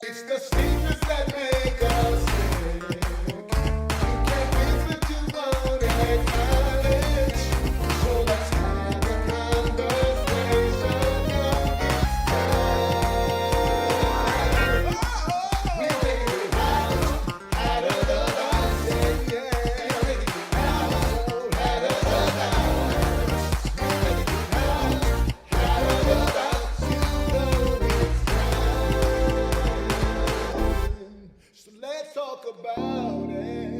It's the secrets that make us sick. You can't give what you won't acknowledge. So let's have a conversation on this time. We're taking it out of the box, yeah, yeah. We're taking it out of the box. We're taking it out of the box. You know it's time. So let's talk about it.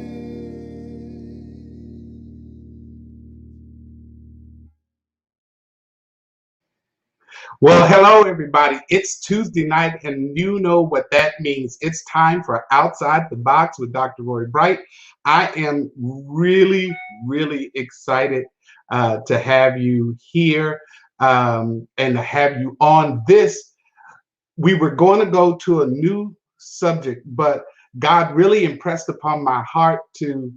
Well, hello, everybody. It's Tuesday night, and you know what that means. It's time for Outside the Box with Dr. Roy Bright. I am really excited to have you here and to have you on this. We were going to go to a new subject, but God really impressed upon my heart to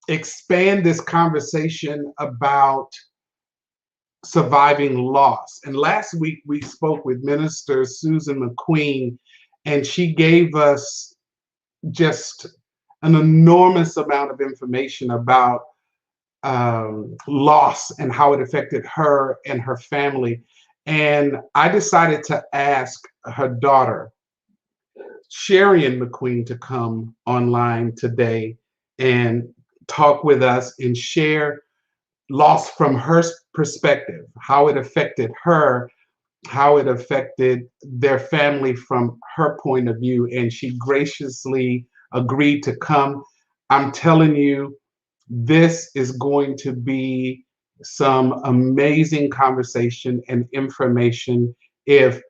expand this conversation about surviving loss. And last week we spoke with Minister Susan McQueen, and she gave us just an enormous amount of information about loss and how it affected her and her family. And I decided to ask her daughter, Sharian McQueen, to come online today and talk with us and share loss from her perspective, how it affected her, how it affected their family from her point of view. And she graciously agreed to come. I'm telling you, this is going to be some amazing conversation and information. If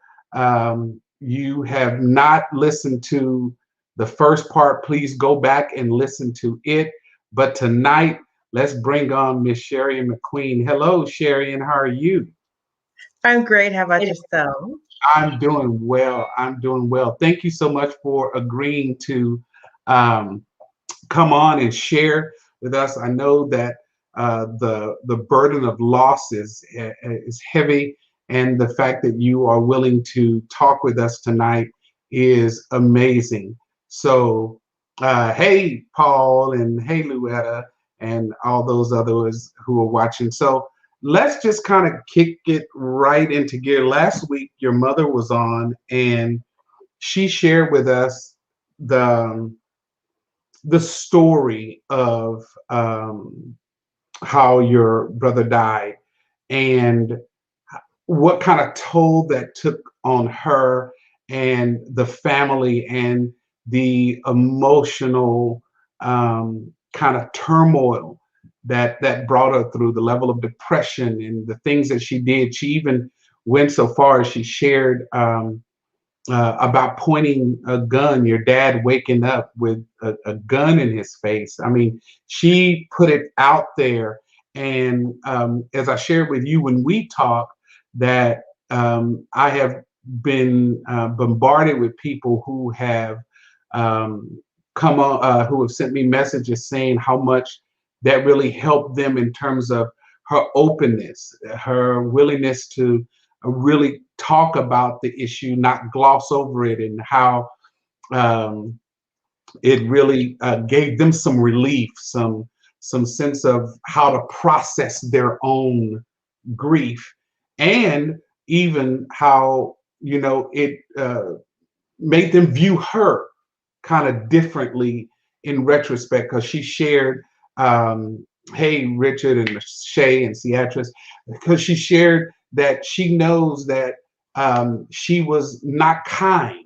you have not listened to the first part, please go back and listen to it. But tonight, let's bring on Miss Sharian McQueen. Hello, Sharian. How are you? I'm great. How about yourself? I'm doing well. I'm doing well. Thank you so much for agreeing to um, come on and share with us. I know that the burden of loss is heavy, and the fact that you are willing to talk with us tonight is amazing. So, hey, Paul, and hey, Luetta, and all those others who are watching. So, let's just kind of kick it right into gear. Last week, your mother was on, and she shared with us the the story of how your brother died and what kind of toll that took on her and the family and the emotional kind of turmoil that brought her through the level of depression and the things that she did. She even went so far as she shared about pointing a gun, your dad waking up with a gun in his face. I mean, she put it out there. And as I shared with you when we talked, that I have been bombarded with people who have come on, who have sent me messages saying how much that really helped them in terms of her openness, her willingness to really talk about the issue, not gloss over it, and how um, it really gave them some relief, some sense of how to process their own grief, and even how it made them view her kind of differently in retrospect, because she shared, hey, Richard and Shay and Beatrice, because she shared that she knows that she was not kind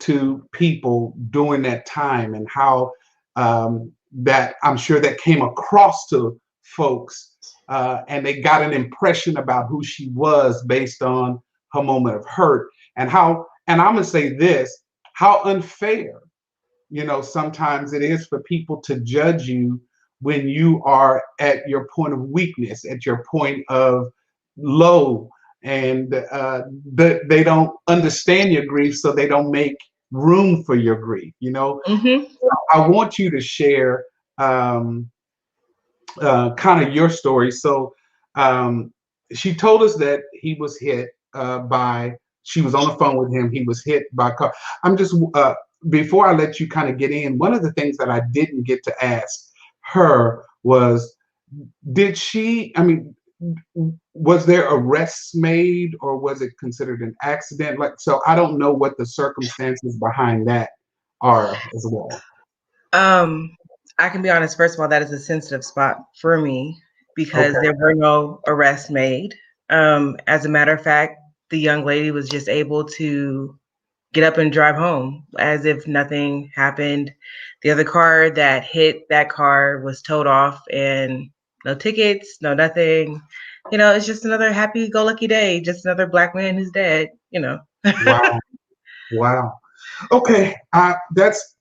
to people during that time, and how that I'm sure that came across to folks, and they got an impression about who she was based on her moment of hurt, and how, and I'm gonna say this, how unfair, sometimes it is for people to judge you when you are at your point of weakness, at your point of low, and that they don't understand your grief, so they don't make room for your grief. Hmm. I want you to share um, kind of your story. So um, she told us that he was hit by she was on the phone with him. He was hit by a car. I'm just before I let you kind of get in, one of the things that I didn't get to ask her was, did she, I mean, was there arrests made or was it considered an accident? Like, so I don't know what the circumstances behind that are as well. I can be honest, first of all, that is a sensitive spot for me because Okay. there were no arrests made. As a matter of fact, the young lady was just able to get up and drive home as if nothing happened. The other car that hit that car was towed off and no tickets, no nothing. You know, it's just another happy-go-lucky day, just another black man who's dead, you know. Wow. Wow. Okay. That's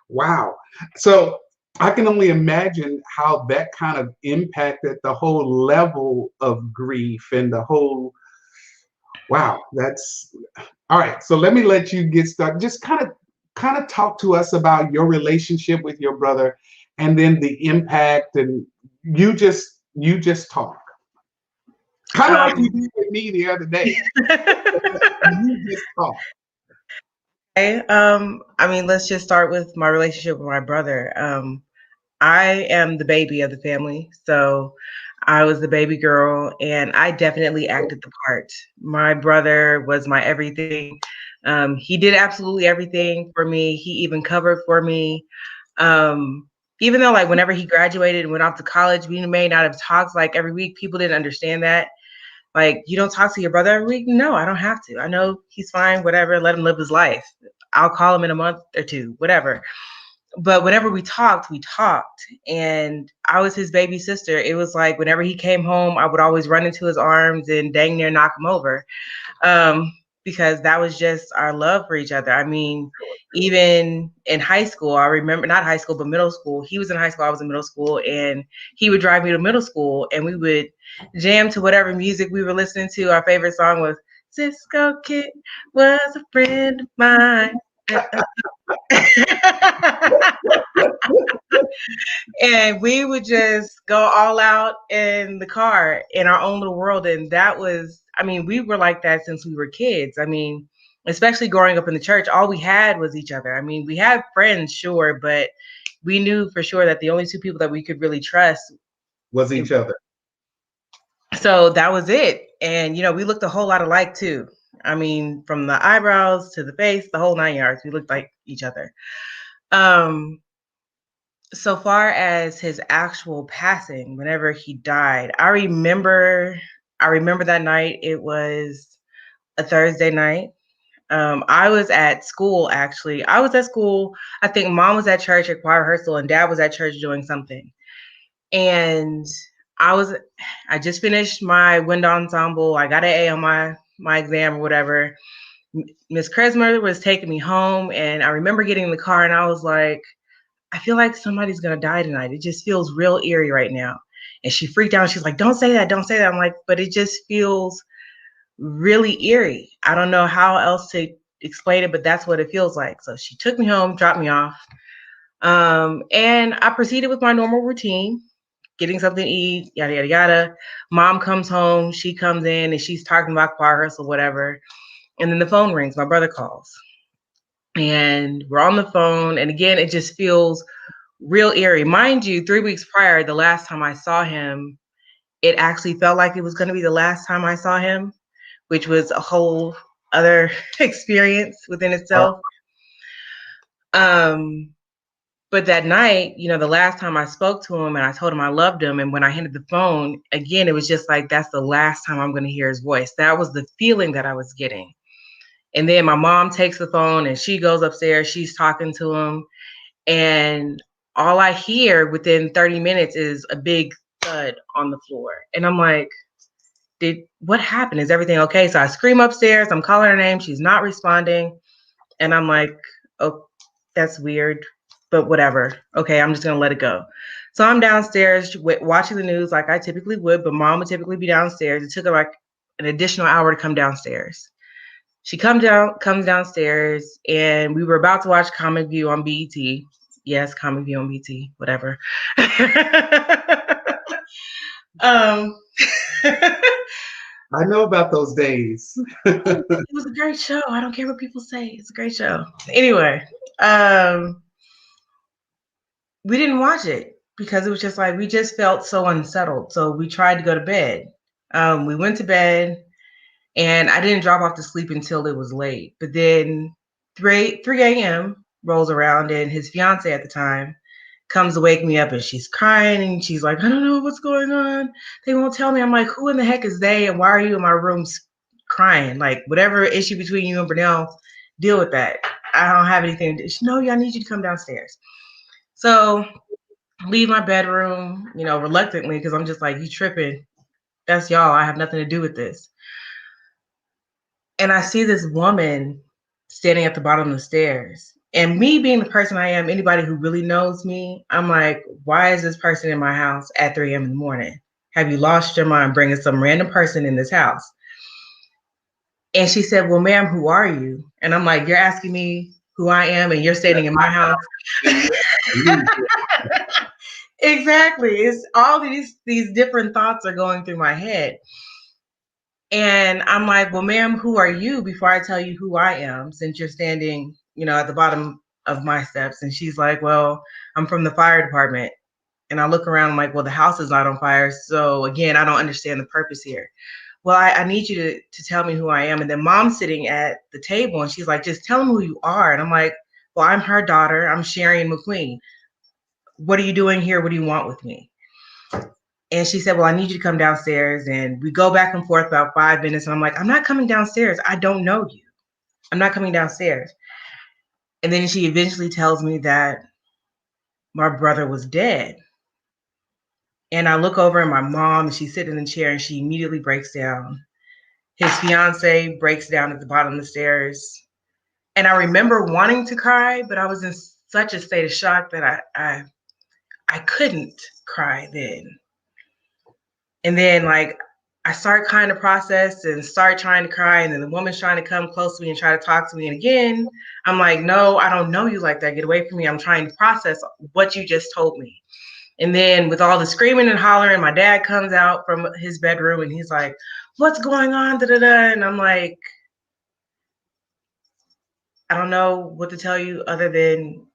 wow. So I can only imagine how that kind of impacted the whole level of grief and the whole, wow, that's all right. So let me let you get started. Just kind of talk to us about your relationship with your brother and then the impact, and you just talk. Kind of like you did with me the other day. You just talk. Okay, I mean, let's just start with my relationship with my brother. I am the baby of the family, so I was the baby girl, and I definitely acted the part. My brother was my everything. He did absolutely everything for me. He even covered for me. Um, Even though, like, whenever he graduated and went off to college, we may not have talked like every week. People didn't understand that. Like, you don't talk to your brother every week? No, I don't have to. I know he's fine, whatever. Let him live his life. I'll call him in a month or two, whatever. But whenever we talked, we talked. And I was his baby sister. It was like whenever he came home, I would always run into his arms and dang near knock him over. Um, because that was just our love for each other. I mean, even in high school, I remember, not high school, but middle school. He was in high school, I was in middle school, and he would drive me to middle school and we would jam to whatever music we were listening to. Our favorite song was Cisco Kid was a friend of mine. And we would just go all out in the car in our own little world. And that was, I mean, we were like that since we were kids. I mean, especially growing up in the church, all we had was each other. I mean, we had friends, sure, but we knew for sure that the only two people that we could really trust. Was each other. So that was it. And, you know, we looked a whole lot alike too. I mean, from the eyebrows to the face, the whole 9 yards, we looked like each other. So far as his actual passing, whenever he died, I remember that night. It was a Thursday night. I was at school, actually. I was at school. I think mom was at church at choir rehearsal and dad was at church doing something. And I just finished my wind ensemble. I got an A on my exam or whatever. Miss Kresmer was taking me home and I remember getting in the car and I was like, I feel like somebody's gonna die tonight. It just feels real eerie right now. And she freaked out. She's like, don't say that, don't say that. I'm like, but it just feels really eerie. I don't know how else to explain it, but that's what it feels like. So she took me home, dropped me off. And I proceeded with my normal routine, getting something to eat, yada, yada, yada. Mom comes home, she comes in and she's talking about progress or whatever. And then the phone rings, my brother calls. And we're on the phone. And again, it just feels real eerie. Mind you, 3 weeks prior, the last time I saw him, it actually felt like it was going to be the last time I saw him, which was a whole other experience within itself. But that night, you know, the last time I spoke to him and I told him I loved him, and when I handed the phone, again, it was just like, that's the last time I'm going to hear his voice. That was the feeling that I was getting. And then my mom takes the phone and she goes upstairs, she's talking to him, and all I hear within 30 minutes is a big thud on the floor. And I'm like, what happened? Is everything okay? So I scream upstairs, I'm calling her name, she's not responding. And I'm like, oh, that's weird, but whatever. Okay, I'm just gonna let it go. So I'm downstairs watching the news like I typically would, but mom would typically be downstairs. It took her like an additional hour to come downstairs. She comes downstairs, and we were about to watch Comic View on BET. Yes, Comic View on BET, whatever. um, I know about those days. It was a great show. I don't care what people say. It's a great show. Anyway, um, we didn't watch it because it was just like we just felt so unsettled. So we tried to go to bed. We went to bed, and I didn't drop off to sleep until it was late. But then 3 a.m. rolls around, and his fiance at the time comes to wake me up, and she's crying, and she's like, I don't know what's going on. They won't tell me. I'm like, who in the heck is they, and why are you in my room crying? Like, whatever issue between you and Brunel, deal with that. I don't have anything to do. No, I need you to come downstairs. So leave my bedroom, reluctantly, because I'm just like, you tripping. That's y'all. I have nothing to do with this. And I see this woman standing at the bottom of the stairs. And me being the person I am, anybody who really knows me, I'm like, why is this person in my house at 3 a.m. in the morning? Have you lost your mind bringing some random person in this house? And she said, well, ma'am, who are you? And I'm like, you're asking me who I am and you're standing in my house? Exactly. It's all these different thoughts are going through my head. And I'm like, well, ma'am, who are you before I tell you who I am, since you're standing, at the bottom of my steps? And she's like, well, I'm from the fire department. And I look around, I'm like, well, the house is not on fire. So again, I don't understand the purpose here. Well, I need you to tell me who I am. And then mom's sitting at the table and she's like, just tell them who you are. And I'm like, well, I'm her daughter. I'm Sharon McQueen. What are you doing here? What do you want with me? And she said, well, I need you to come downstairs. And we go back and forth about 5 minutes. And I'm like, I'm not coming downstairs. I don't know you. I'm not coming downstairs. And then she eventually tells me that my brother was dead. And I look over at my mom and she's sitting in the chair and she immediately breaks down. His fiance breaks down at the bottom of the stairs. And I remember wanting to cry, but I was in such a state of shock that I couldn't cry then. And then I start kind of process and start trying to cry. And then the woman's trying to come close to me and try to talk to me. And again, I'm like, no, I don't know you like that. Get away from me. I'm trying to process what you just told me. And then with all the screaming and hollering, my dad comes out from his bedroom and he's like, what's going on? Da-da-da. And I'm like, I don't know what to tell you other than,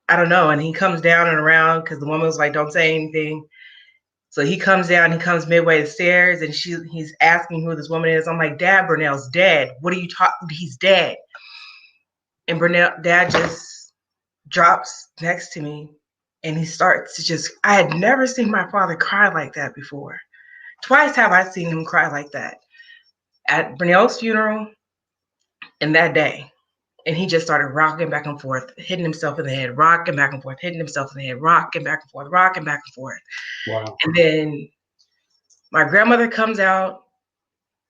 I don't know. And he comes down and around because the woman was like, don't say anything. So he comes down, he comes midway the stairs and he's asking who this woman is. I'm like, Dad, Brunel's dead. What are you talking? He's dead. And Dad just drops next to me and he starts to just, I had never seen my father cry like that before. Twice have I seen him cry like that. At Brunel's funeral and that day. And he just started rocking back and forth, hitting himself in the head, rocking back and forth, hitting himself in the head, rocking back and forth, rocking back and forth. Wow. And then my grandmother comes out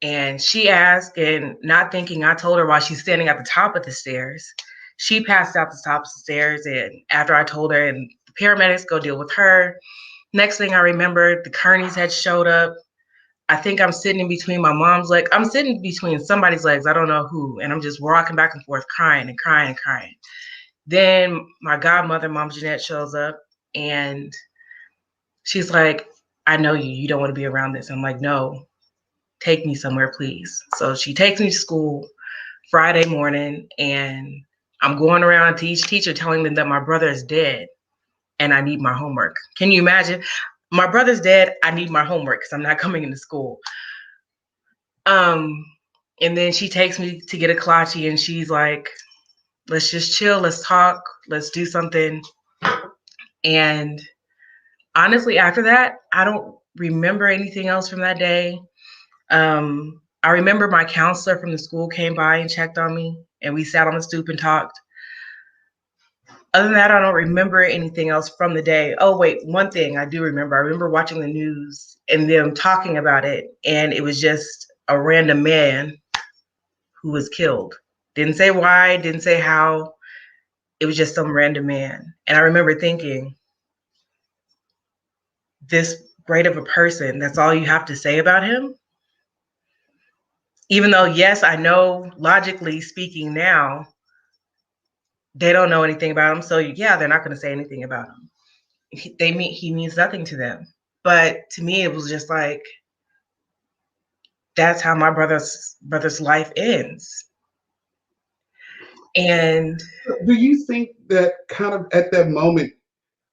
and she asked, and not thinking, I told her while she's standing at the top of the stairs. She passed out the top of the stairs. And after I told her, and the paramedics go deal with her. Next thing I remember, the Kearneys had showed up. I think I'm sitting in between my mom's legs. I'm sitting between somebody's legs. I don't know who. And I'm just rocking back and forth, crying and crying and crying. Then my godmother, Mom Jeanette, shows up and she's like, I know you. You don't want to be around this. I'm like, no, take me somewhere, please. So she takes me to school Friday morning and I'm going around to each teacher telling them that my brother is dead and I need my homework. Can you imagine? My brother's dead. I need my homework because I'm not coming into school. And then she takes me to get a kolache and she's like, let's just chill. Let's talk. Let's do something. And honestly, after that, I don't remember anything else from that day. I remember my counselor from the school came by and checked on me and we sat on the stoop and talked. Other than that, I don't remember anything else from the day. Oh, wait, one thing I do remember. I remember watching the news and them talking about it, and it was just a random man who was killed. Didn't say why, didn't say how. It was just some random man. And I remember thinking, this great of a person, that's all you have to say about him? Even though, yes, I know logically speaking now, they don't know anything about him. So yeah, they're not going to say anything about him. He means nothing to them. But to me, it was just like, that's how my brother's life ends. And Do you think that kind of at that moment,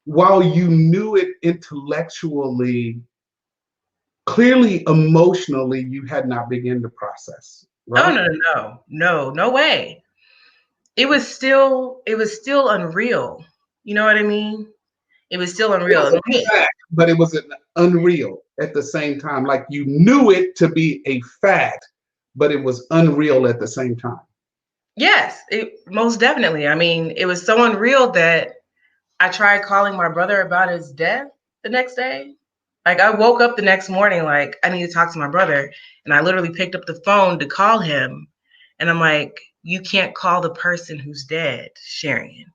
while you knew it intellectually, clearly emotionally, you had not begun the process, oh right? no way. It was still unreal. You know what I mean? It was still It unreal. was And a fact, but it was an unreal at the same time. Like you knew it to be a fact, but it was unreal at the same time. yes, it most definitely. I mean, it was so unreal that I tried calling my brother about his death the next day. Like I woke up the next morning like I need to talk to my brother, and I literally picked up the phone to call him, and I'm like, you can't call the person who's dead, Sharian.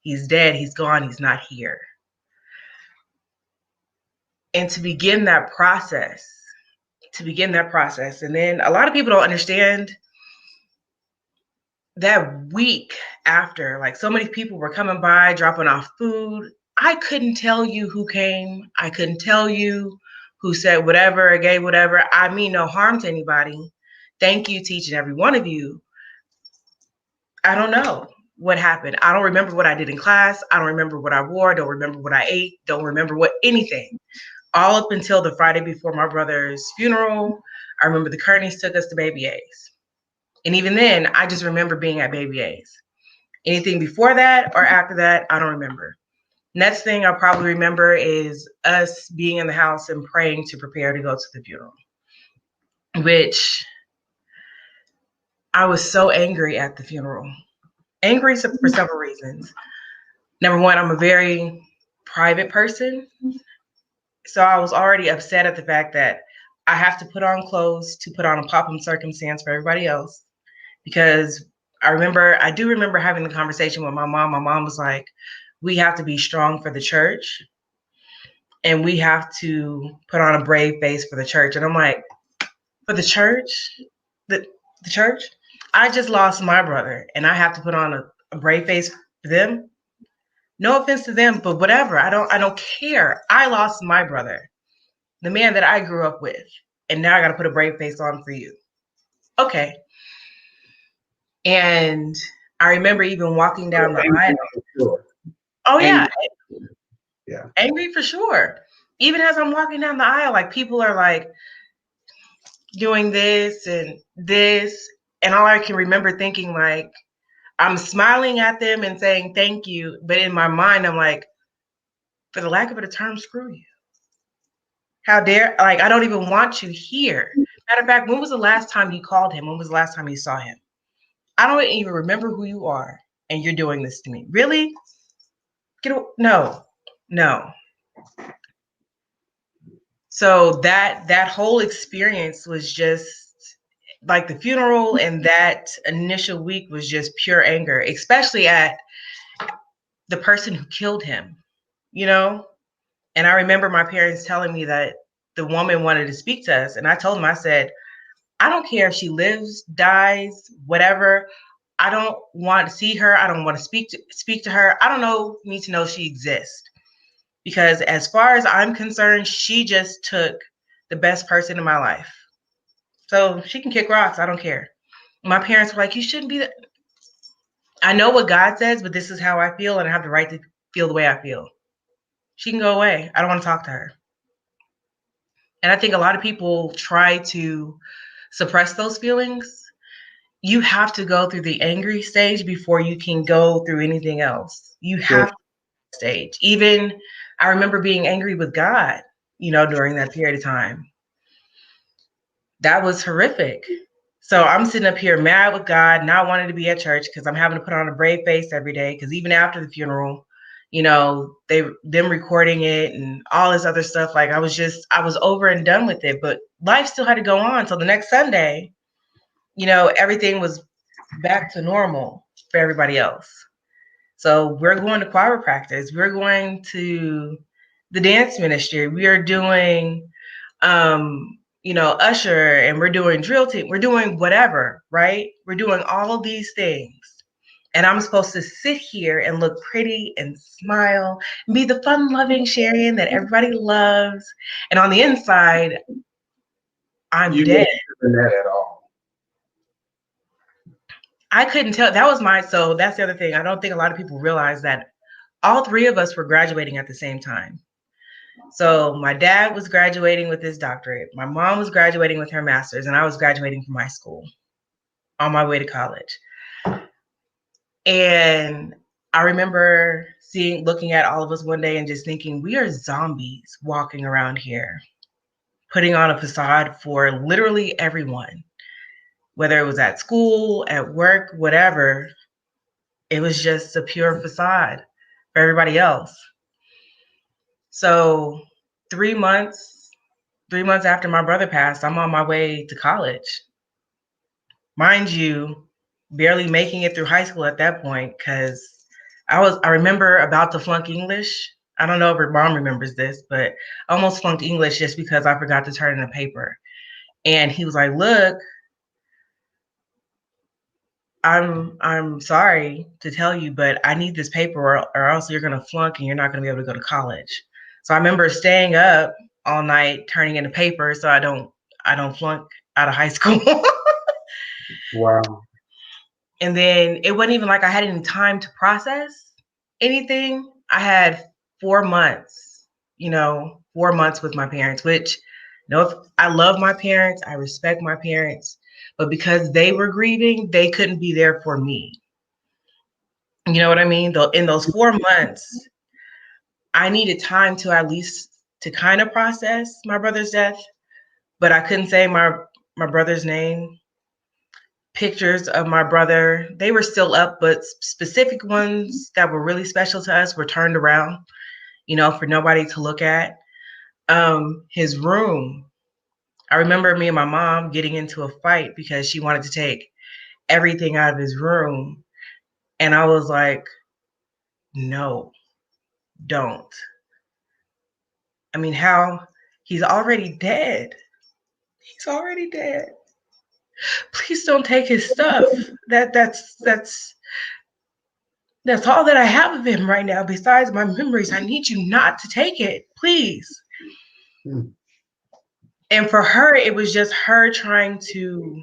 He's dead, he's gone, he's not here. And to begin that process, and then a lot of people don't understand that week after, like so many people were coming by, dropping off food. I couldn't tell you who came. I couldn't tell you who said whatever or gave whatever. I mean no harm to anybody. Thank you to each and every one of you. I don't know what happened. I don't remember what I did in class. I don't remember what I wore. Don't remember what I ate. Don't remember what anything. All up until the Friday before my brother's funeral, I remember the Kearneys took us to Baby A's. And even then, I just remember being at Baby A's. Anything before that or after that, I don't remember. Next thing I probably remember is us being in the house and praying to prepare to go to the funeral, which I was so angry at the funeral. Angry for several reasons. Number one, I'm a very private person. So I was already upset at the fact that I have to put on clothes to put on a pop up circumstance for everybody else. Because I do remember having the conversation with my mom. My mom was like, we have to be strong for the church and we have to put on a brave face for the church. And I'm like, for the church? The church? I just lost my brother and I have to put on a brave face for them. No offense to them, but whatever. I don't care. I lost my brother, the man that I grew up with. And now I gotta put a brave face on for you. Okay. And I remember even walking down the aisle. Sure. Oh yeah, Yeah. angry for sure. Even as I'm walking down the aisle, like people are like doing this and this, and all I can remember thinking like I'm smiling at them and saying thank you, but in my mind I'm like, for the lack of a better term, screw you. How dare, like I don't even want you here. Matter of fact, when was the last time you called him? When was the last time you saw him? I don't even remember who you are, and you're doing this to me. Really? No, no. So that whole experience was just like the funeral, and that initial week was just pure anger, especially at the person who killed him, you know? And I remember my parents telling me that the woman wanted to speak to us. And I told them, I said, I don't care if she lives, dies, whatever. I don't want to see her. I don't want to speak to her. I don't need to know she exists. Because as far as I'm concerned, she just took the best person in my life. So she can kick rocks. I don't care. My parents were like, you shouldn't be. I know what God says, but this is how I feel, and I have the right to feel the way I feel. She can go away. I don't want to talk to her. And I think a lot of people try to suppress those feelings. You have to go through the angry stage before you can go through anything else. You have to stage. Even I remember being angry with God, during that period of time. That was horrific. So I'm sitting up here mad with God, not wanting to be at church because I'm having to put on a brave face every day. Because even after the funeral, them recording it and all this other stuff, like I was over and done with it. But life still had to go on. So the next Sunday, everything was back to normal for everybody else. So we're going to choir practice. We're going to the dance ministry. We are doing usher, and we're doing drill team, we're doing whatever, right? We're doing all of these things. And I'm supposed to sit here and look pretty and smile and be the fun loving Sharian that everybody loves. And on the inside, I'm You dead. weren't feeling that at all. I couldn't tell. That was so that's the other thing. I don't think a lot of people realize that all three of us were graduating at the same time. So my dad was graduating with his doctorate. My mom was graduating with her master's, and I was graduating from high school on my way to college. And I remember looking at all of us one day and just thinking, we are zombies walking around here, putting on a facade for literally everyone, whether it was at school, at work, whatever. It was just a pure facade for everybody else. So 3 months after my brother passed, I'm on my way to college. Mind you, barely making it through high school at that point, because I remember about to flunk English. I don't know if her mom remembers this, but I almost flunked English just because I forgot to turn in a paper. And he was like, look, I'm sorry to tell you, but I need this paper or else you're gonna flunk and you're not gonna be able to go to college. So I remember staying up all night turning in a paper so I don't flunk out of high school. Wow. And then it wasn't even like I had any time to process anything. I had 4 months, 4 months with my parents, which, I love my parents, I respect my parents, but because they were grieving, they couldn't be there for me. You know what I mean? Though in those 4 months, I needed time to at least to kind of process my brother's death, but I couldn't say my brother's name. Pictures of my brother, they were still up, but specific ones that were really special to us were turned around, for nobody to look at. His room, I remember me and my mom getting into a fight because she wanted to take everything out of his room. And I was like, no, don't. I mean, how? He's already dead. He's already dead. Please don't take his stuff. That's all that I have of him right now, besides my memories. I need you not to take it, please. Hmm. And for her, it was just her trying to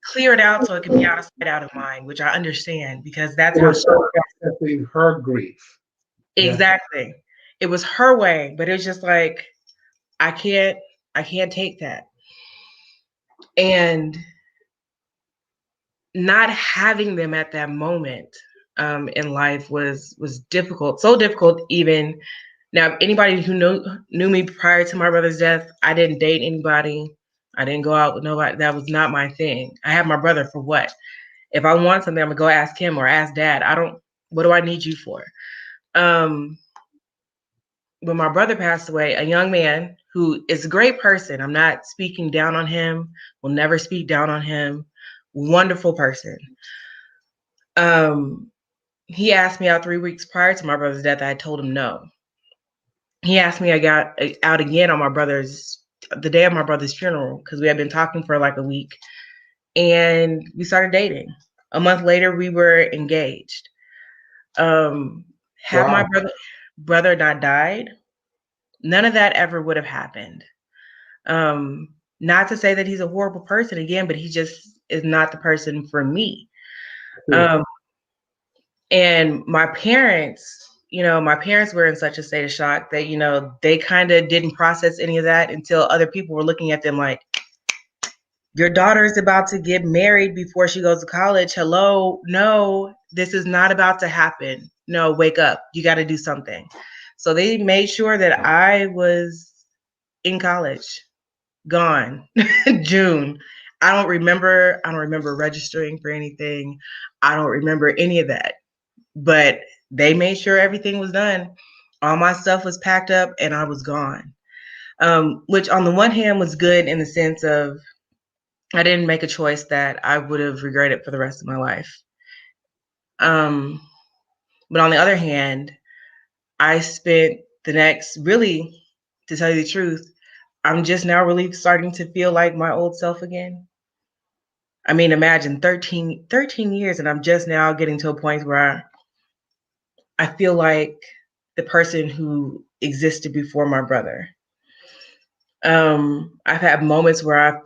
clear it out so it could be out of sight, out of mind, which I understand because that's It how was her processing her grief. Yeah. exactly. It was her way, but it was just like, I can't take that. And not having them at that moment in life was difficult. So difficult. Even now, anybody who knew me prior to my brother's death, I didn't date anybody. I didn't go out with nobody. That was not my thing. I have my brother for what? If I want something, I'm gonna go ask him or ask dad. What do I need you for? When my brother passed away, a young man who is a great person, I'm not speaking down on him, will never speak down on him, wonderful person. He asked me out 3 weeks prior to my brother's death. I told him no. He asked me, I got out again on the day of my brother's funeral, because we had been talking for like a week, and we started dating. A month later, we were engaged. Had my brother not died, none of that ever would have happened. Not to say that he's a horrible person again, but he just is not the person for me. And my parents were in such a state of shock that, they kind of didn't process any of that until other people were looking at them like, your daughter is about to get married before she goes to college. Hello, no, this is not about to happen. No, wake up. You got to do something. So they made sure that I was in college, gone, June. I don't remember registering for anything. I don't remember any of that. But they made sure everything was done. All my stuff was packed up and I was gone. Which on the one hand was good in the sense of I didn't make a choice that I would have regretted for the rest of my life. But on the other hand, I spent the next, really, to tell you the truth, I'm just now really starting to feel like my old self again. I mean, imagine 13 years and I'm just now getting to a point where I feel like the person who existed before my brother. I've had moments where I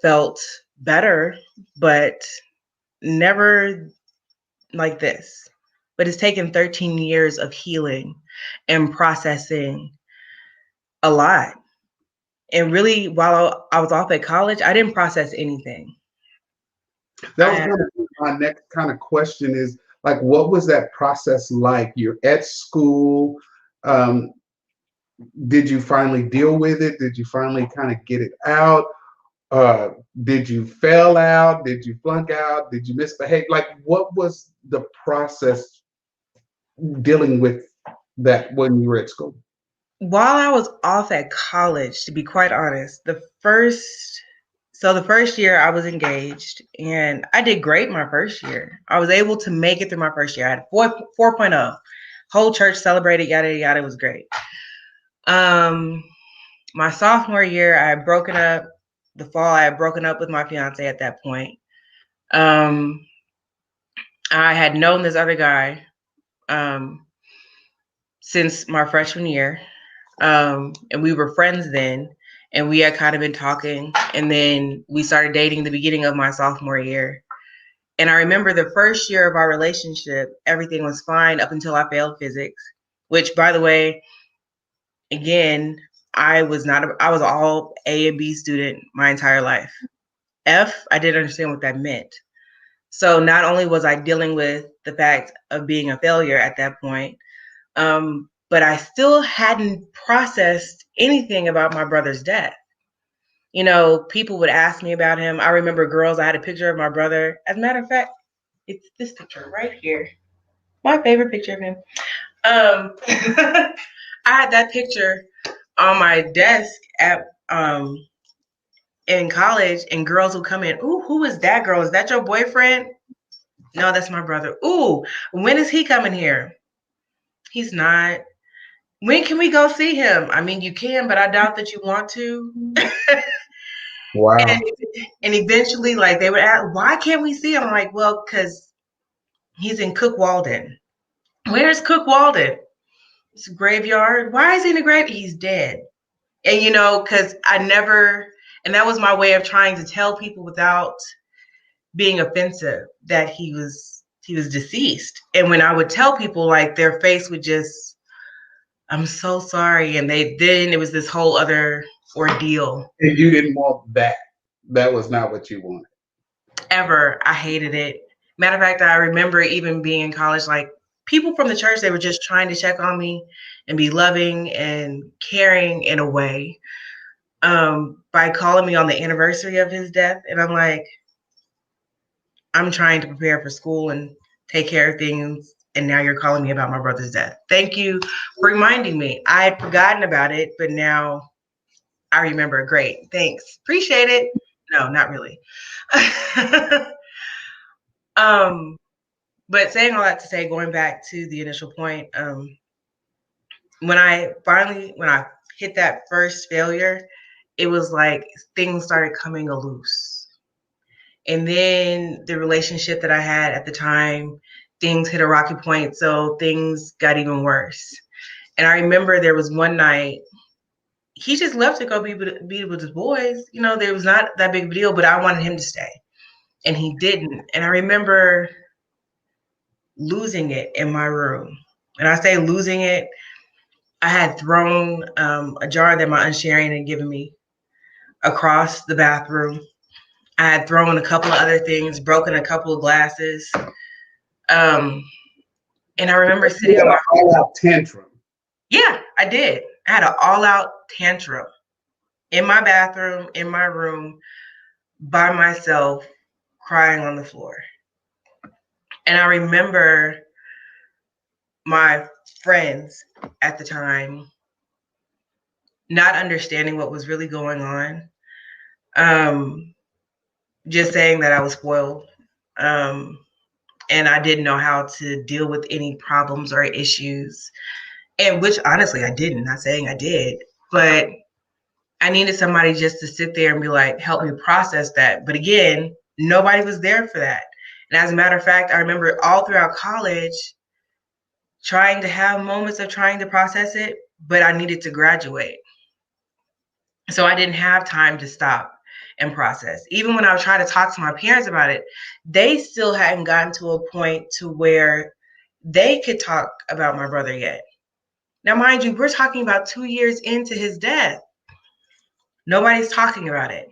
felt better, but never like this. But it's taken 13 years of healing and processing a lot. And really, while I was off at college, I didn't process anything. That was I, kind of my next kind of question is like, what was that process like? You're at school. Um, did you finally deal with it? Did you finally kind of get it out? Uh, did you fail out? Did you flunk out? Did you misbehave? Like, what was the process dealing with that when you were at school? while I was off at college, to be quite honest, the first year I was engaged and I did great my first year. I was able to make it through my first year. I had 4.0. Whole church celebrated, yada yada. It was great. Um, my sophomore year, I had broken up. The fall, I had broken up with my fiance at that point. Um, I had known this other guy um, since my freshman year, and we were friends then. And we had kind of been talking, and then we started dating the beginning of my sophomore year. And I remember the first year of our relationship, everything was fine up until I failed physics, which, by the way, again, I was not, I was all A and B student my entire life. F, I didn't understand what that meant. So not only was I dealing with the fact of being a failure at that point, but I still hadn't processed anything about my brother's death. You know, people would ask me about him. I remember girls, I had a picture of my brother. As a matter of fact, it's this picture right here. My favorite picture of him. I had that picture on my desk at in college, and girls would come in. Ooh, who is that girl? Is that your boyfriend? No, that's my brother. Ooh, when is he coming here? He's not. When can we go see him? I mean, you can, but I doubt that you want to. Wow. and, and eventually, like, they would ask, why can't we see him? I'm like, well, because he's in Cook Walden. Where's Cook Walden? It's a graveyard. Why is he in the grave? He's dead. And, you know, because and that was my way of trying to tell people without being offensive that he was deceased. And when I would tell people, like, their face would just, I'm so sorry. And then it was this whole other ordeal. And you didn't want that. That was not what you wanted. Ever. I hated it. Matter of fact, I remember even being in college, like, people from the church, they were just trying to check on me and be loving and caring in a way, by calling me on the anniversary of his death. And I'm like, I'm trying to prepare for school and take care of things. And now you're calling me about my brother's death. Thank you for reminding me. I had forgotten about it, but now I remember. Great. Thanks. Appreciate it. No, not really. But saying all that to say, going back to the initial point, when I hit that first failure, it was like things started coming loose. And then the relationship that I had at the time, things hit a rocky point. So things got even worse. And I remember there was one night, he just left to go be with his boys. You know, there was not that big of a deal, but I wanted him to stay. And he didn't. And I remember losing it in my room. And I say losing it, I had thrown a jar that my Aunt Sharon had given me across the bathroom. I had thrown a couple of other things, broken a couple of glasses. And I remember sitting on my all-out tantrum. Yeah, I did. I had an all-out tantrum in my bathroom, in my room, by myself, crying on the floor. And I remember my friends at the time not understanding what was really going on, just saying that I was spoiled, and I didn't know how to deal with any problems or issues, and which honestly I didn't. Not saying I did, but I needed somebody just to sit there and be like, help me process that. But again, nobody was there for that. And as a matter of fact, I remember all throughout college trying to have moments of trying to process it, but I needed to graduate. So I didn't have time to stop and process. Even when I was trying to talk to my parents about it, they still hadn't gotten to a point to where they could talk about my brother yet. Now, mind you, we're talking about 2 years into his death. Nobody's talking about it.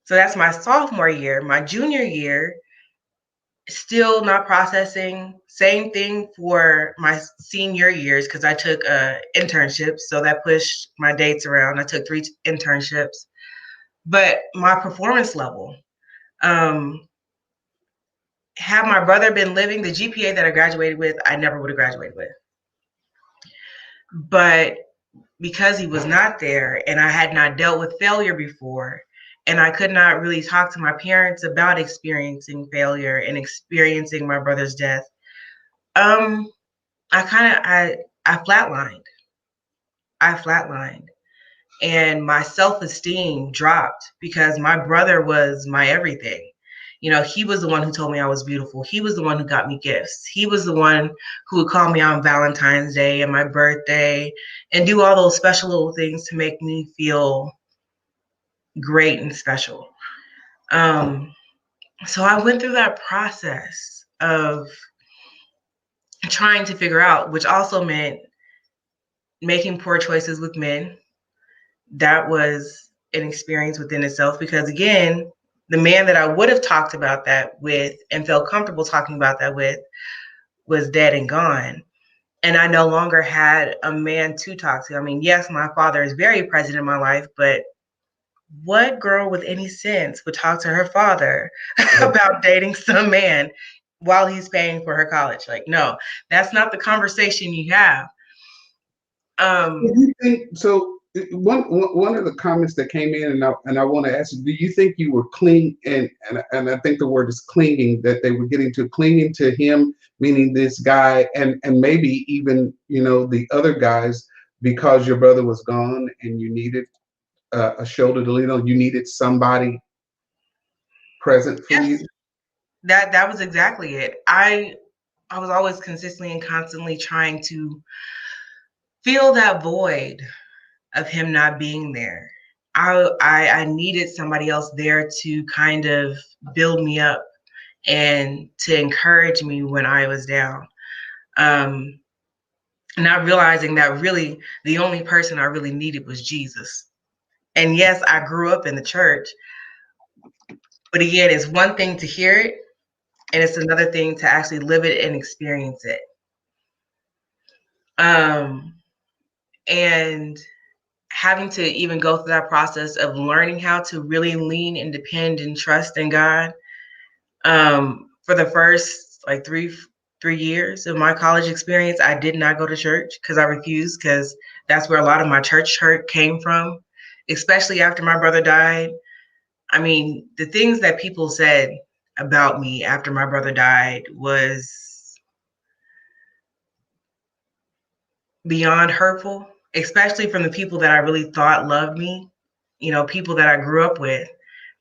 So that's my sophomore year. My junior year, still not processing. Same thing for my senior years because I took internships. So that pushed my dates around. I took 3 internships. But my performance level, had my brother been living, the GPA that I graduated with, I never would have graduated with. But because he was not there and I had not dealt with failure before, and I could not really talk to my parents about experiencing failure and experiencing my brother's death, I flatlined. I flatlined. And my self-esteem dropped because my brother was my everything. You know, he was the one who told me I was beautiful. He was the one who got me gifts. He was the one who would call me on Valentine's Day and my birthday and do all those special little things to make me feel great and special. So I went through that process of trying to figure out, which also meant making poor choices with men. That was an experience within itself because, again, the man that I would have talked about that with and felt comfortable talking about that with was dead and gone. And I no longer had a man to talk to. I mean, yes, my father is very present in my life, but what girl with any sense would talk to her father about dating some man while he's paying for her college? Like, no, that's not the conversation you have. Do you think so? One of the comments that came in, and I want to ask you: do you think you were cling and I think the word is clinging, that they were getting to clinging to him, meaning this guy, and maybe even the other guys, because your brother was gone and you needed a shoulder to lean on, you needed somebody present for you? Yes, that was exactly it. I was always consistently and constantly trying to fill that void of him not being there. I needed somebody else there to kind of build me up and to encourage me when I was down. Not realizing that really the only person I really needed was Jesus. And yes, I grew up in the church, but again, it's one thing to hear it, and it's another thing to actually live it and experience it. And having to even go through that process of learning how to really lean and depend and trust in God. For the first like three years of my college experience, I did not go to church because I refused, because that's where a lot of my church hurt came from, especially after my brother died. I mean, the things that people said about me after my brother died was beyond hurtful, especially from the people that I really thought loved me, people that I grew up with,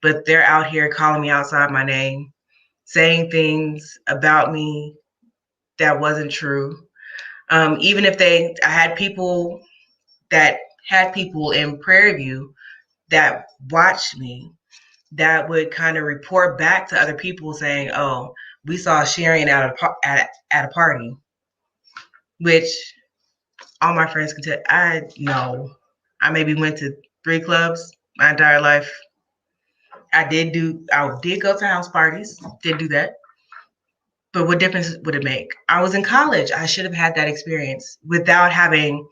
but they're out here calling me outside my name, saying things about me that wasn't true. Even if I had people in Prairie View that watched me, that would kind of report back to other people saying, "Oh, we saw Sharon at a party," which all my friends can tell. I maybe went to 3 clubs my entire life. I did go to house parties, did do that. But what difference would it make? I was in college. I should have had that experience without having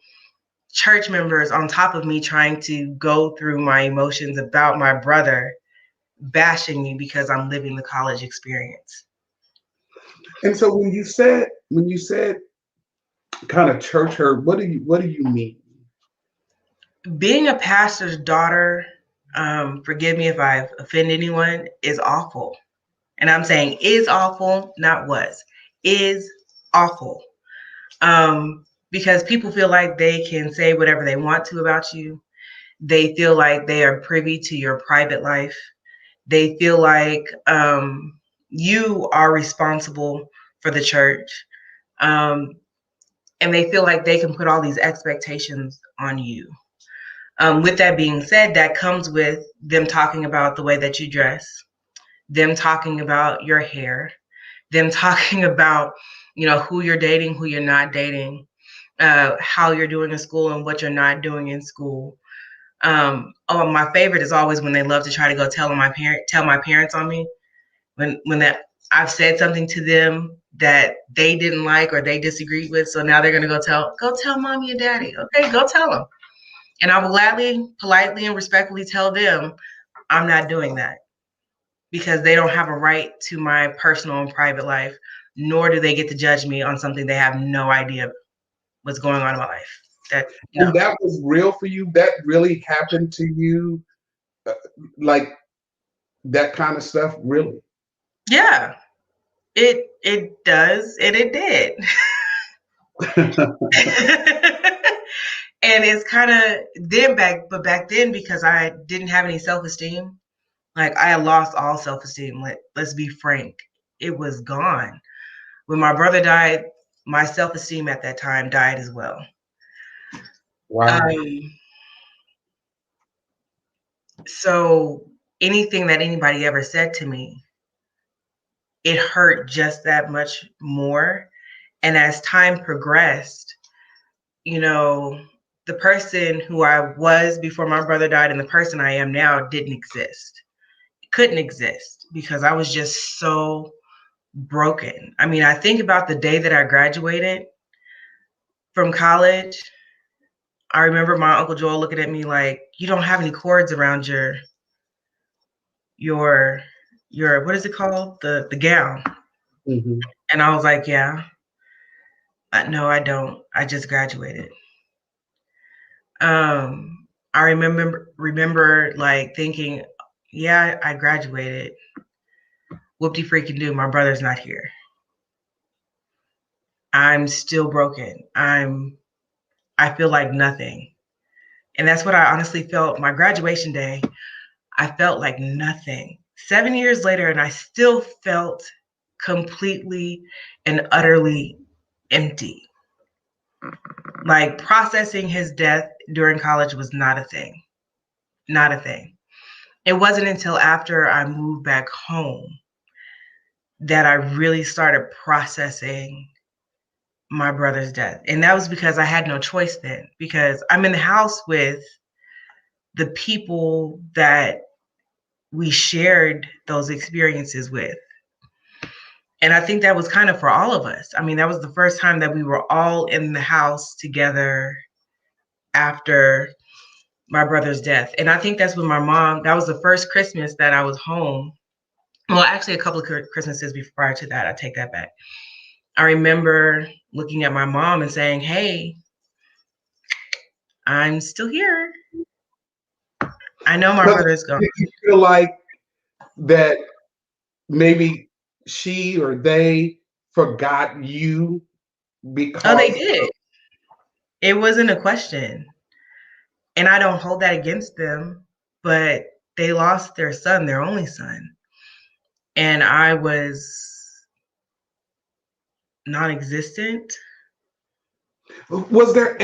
church members on top of me trying to go through my emotions about my brother bashing me because I'm living the college experience. And so when you said kind of church hurt, what do you mean? Being a pastor's daughter, forgive me if I've offended anyone, is awful. And I'm saying is awful, not was. Is awful. Because people feel like they can say whatever they want to about you. They feel like they are privy to your private life. They feel like you are responsible for the church. And they feel like they can put all these expectations on you. With that being said, that comes with them talking about the way that you dress, them talking about your hair, them talking about, who you're dating, who you're not dating, how you're doing in school and what you're not doing in school. My favorite is always when they love to try to go tell my parents on me when that I've said something to them that they didn't like or they disagreed with. So now they're gonna go tell mommy and daddy. Okay, go tell them. And I will gladly, politely, and respectfully tell them I'm not doing that, because they don't have a right to my personal and private life, nor do they get to judge me on something they have no idea what's going on in my life. And that was real for you? That really happened to you? Like that kind of stuff, really? Yeah, it does, and it did. And it's kind of back then, because I didn't have any self-esteem. Like, I had lost all self-esteem. Let's be frank, it was gone. When my brother died, my self-esteem at that time died as well. Wow. So anything that anybody ever said to me, it hurt just that much more. And as time progressed, the person who I was before my brother died and the person I am now didn't exist. It couldn't exist, because I was just so broken. I mean, I think about the day that I graduated from college. I remember my Uncle Joel looking at me like, you don't have any cords around your what is it called? The gown. Mm-hmm. And I was like, yeah. No, I don't. I just graduated. I remember like thinking, yeah, I graduated. Whoop-de freaking do, my brother's not here. I'm still broken. I feel like nothing. And that's what I honestly felt. My graduation day, I felt like nothing. 7 years later, and I still felt completely and utterly empty. Like, processing his death during college was not a thing. Not a thing. It wasn't until after I moved back home that I really started processing my brother's death. And that was because I had no choice then, because I'm in the house with the people that we shared those experiences with. And I think that was kind of for all of us. I mean, that was the first time that we were all in the house together after my brother's death. And I think that's when that was the first Christmas that I was home. Well, actually, a couple of Christmases prior to that, I take that back. I remember looking at my mom and saying, hey, I'm still here. I know my brother's gone. Did you feel like that maybe she or they forgot you because? Oh, they did. It wasn't a question. And I don't hold that against them, but they lost their son, their only son. And I was non-existent. Was there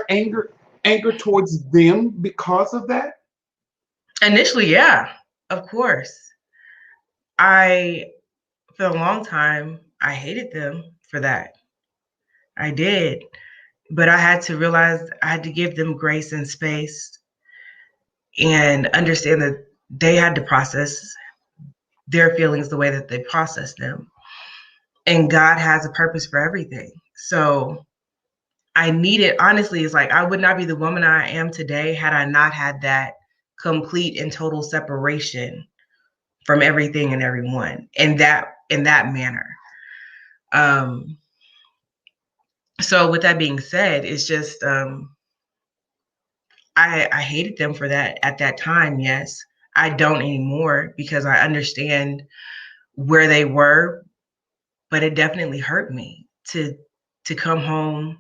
anger towards them because of that? Initially, yeah, of course. For a long time, I hated them for that. I did. But I had to realize I had to give them grace and space and understand that they had to process their feelings the way that they processed them. And God has a purpose for everything. So I needed, honestly, it's like I would not be the woman I am today had I not had that complete and total separation from everything and everyone in that manner. So with that being said, it's just I hated them for that at that time. Yes, I don't anymore, because I understand where they were, but it definitely hurt me to come home.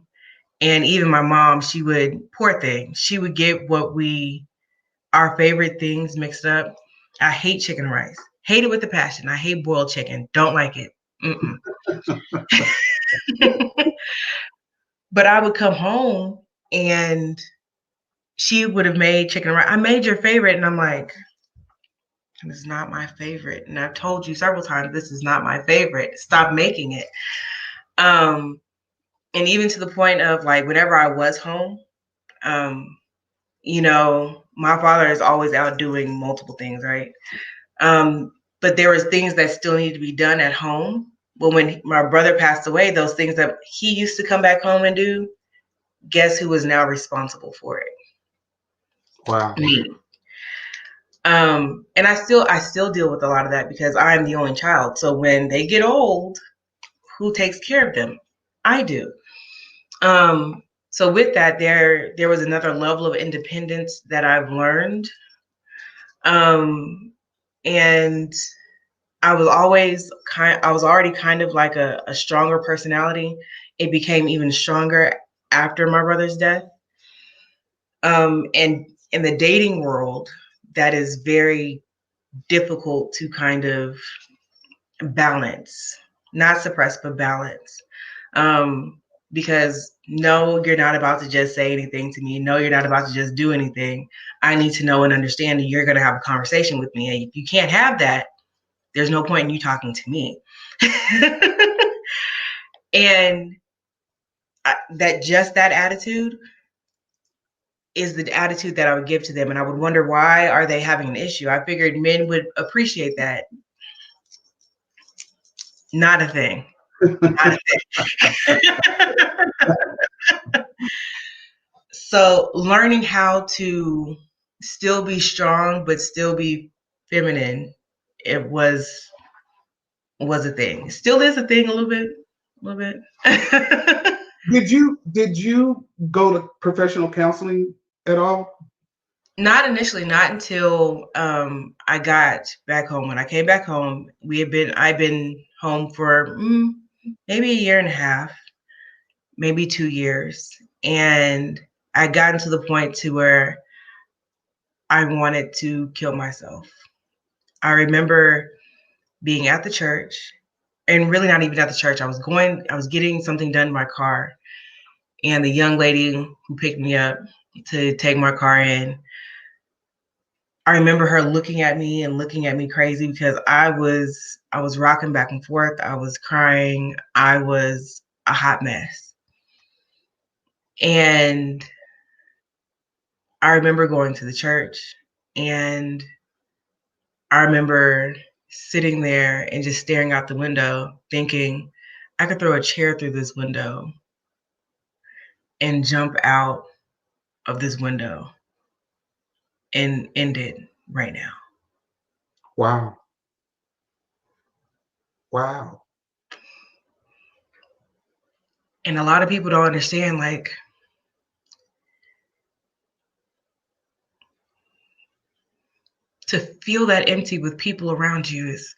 And even my mom, poor thing, she would get our favorite things mixed up. I hate chicken rice. Hate it with a passion. I hate boiled chicken. Don't like it. But I would come home and she would have made chicken and rice. I made your favorite, and I'm like, this is not my favorite. And I've told you several times, this is not my favorite. Stop making it. And even to the point of like, whenever I was home, you know, my father is always out doing multiple things, right? But there was things that still need to be done at home. But when my brother passed away, those things that he used to come back home and do, guess who was now responsible for it? Wow. Me. And I still deal with a lot of that because I'm the only child. So when they get old, who takes care of them? I do. So with that, there was another level of independence that I've learned. And I was already kind of like a stronger personality. It became even stronger after my brother's death. And in the dating world, that is very difficult to kind of balance, not suppress, but balance. Because no, you're not about to just say anything to me. No, you're not about to just do anything. I need to know and understand that you're going to have a conversation with me. And if you can't have that, there's no point in you talking to me. And that attitude is the attitude that I would give to them. And I would wonder, why are they having an issue? I figured men would appreciate that. Not a thing. Not a thing. So learning how to still be strong, but still be feminine, it was a thing. It still is a thing a little bit. Did you go to professional counseling at all? Not initially, not until I got back home. When I came back home, I've been home for maybe a year and a half, maybe 2 years. And I gotten to the point to where I wanted to kill myself. I remember being at the church, and really not even at the church. I was getting something done in my car, and the young lady who picked me up to take my car in, I remember her looking at me crazy because I was rocking back and forth. I was crying. I was a hot mess. And I remember going to the church, and I remember sitting there and just staring out the window thinking, I could throw a chair through this window and jump out of this window and end it right now. Wow. Wow. And a lot of people don't understand, like, to feel that empty with people around you is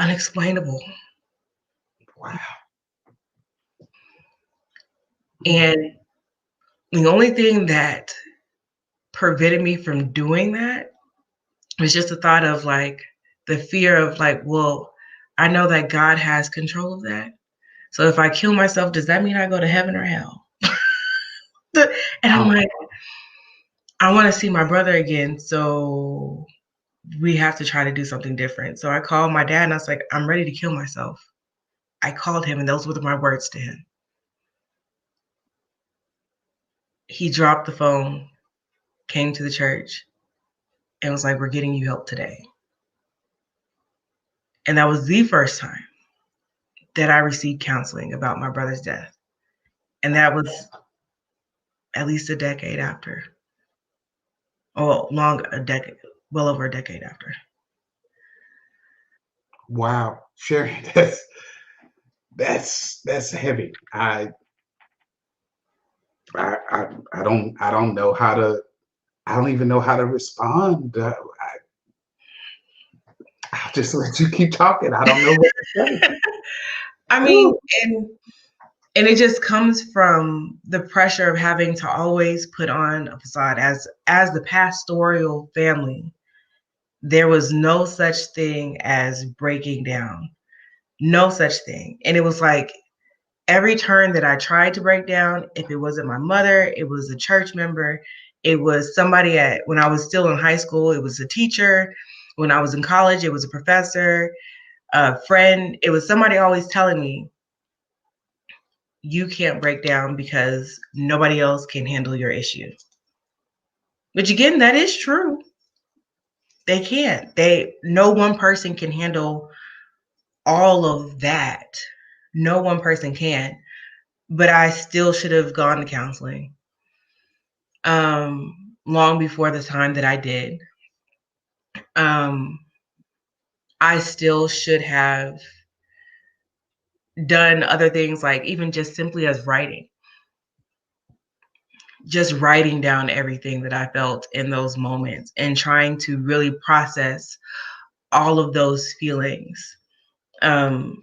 unexplainable. Wow. And the only thing that prevented me from doing that was just the thought of like the fear of like, well, I know that God has control of that. So if I kill myself, does that mean I go to heaven or hell? And I'm like, I want to see my brother again. So we have to try to do something different. So I called my dad and I was like, I'm ready to kill myself. I called him and those were my words to him. He dropped the phone, came to the church, and was like, we're getting you help today. And that was the first time that I received counseling about my brother's death. And that was at least a decade after. Well over a decade after. Wow. Sherry, that's heavy. I don't know how to, I don't even know how to respond. I'll just let you keep talking. I don't know what to say. I mean, and it just comes from the pressure of having to always put on a facade. As the pastoral family, there was no such thing as breaking down. No such thing. And it was like, every turn that I tried to break down, if it wasn't my mother, it was a church member, it was somebody when I was still in high school, it was a teacher. When I was in college, it was a professor, a friend. It was somebody always telling me, you can't break down because nobody else can handle your issue. Which again, that is true. They can't. No one person can handle all of that. No one person can. But I still should have gone to counseling long before the time that I did. I still should have done other things, like even just simply as writing. Just writing down everything that I felt in those moments and trying to really process all of those feelings to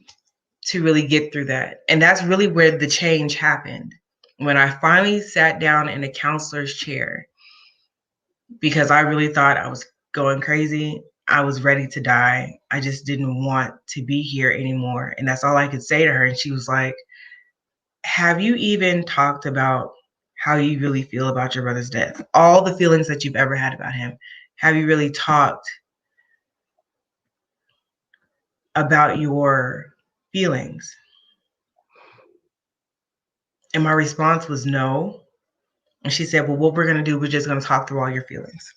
really get through that. And that's really where the change happened. When I finally sat down in a counselor's chair, because I really thought I was going crazy. I was ready to die. I just didn't want to be here anymore. And that's all I could say to her. And she was like, have you even talked about how you really feel about your brother's death? All the feelings that you've ever had about him. Have you really talked about your feelings? And my response was no. And she said, well, what we're going to do, we're just going to talk through all your feelings.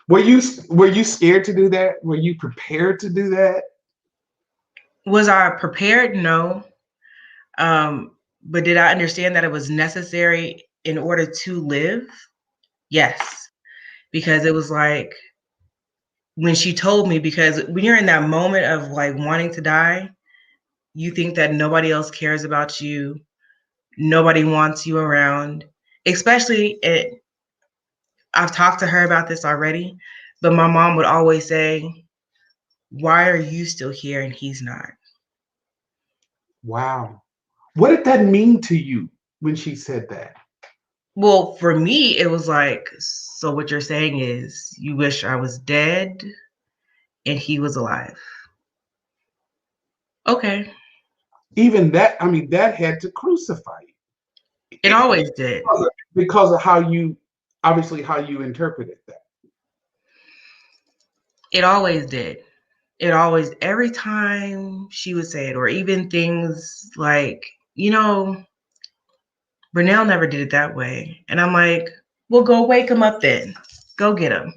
Were you scared to do that? Were you prepared to do that? Was I prepared? No. But did I understand that it was necessary in order to live? Yes. Because it was like, when she told me, because when you're in that moment of like wanting to die, you think that nobody else cares about you. Nobody wants you around, especially I've talked to her about this already, but my mom would always say, why are you still here and he's not? Wow. What did that mean to you when she said that? Well, for me, it was like, so what you're saying is you wish I was dead and he was alive. Okay. Even that, I mean, that had to crucify you. It always did. Because of how you, obviously, how you interpreted that. It always did. It always, every time she would say it, or even things like, Brunel never did it that way. And I'm like, well, go wake him up then. Go get him.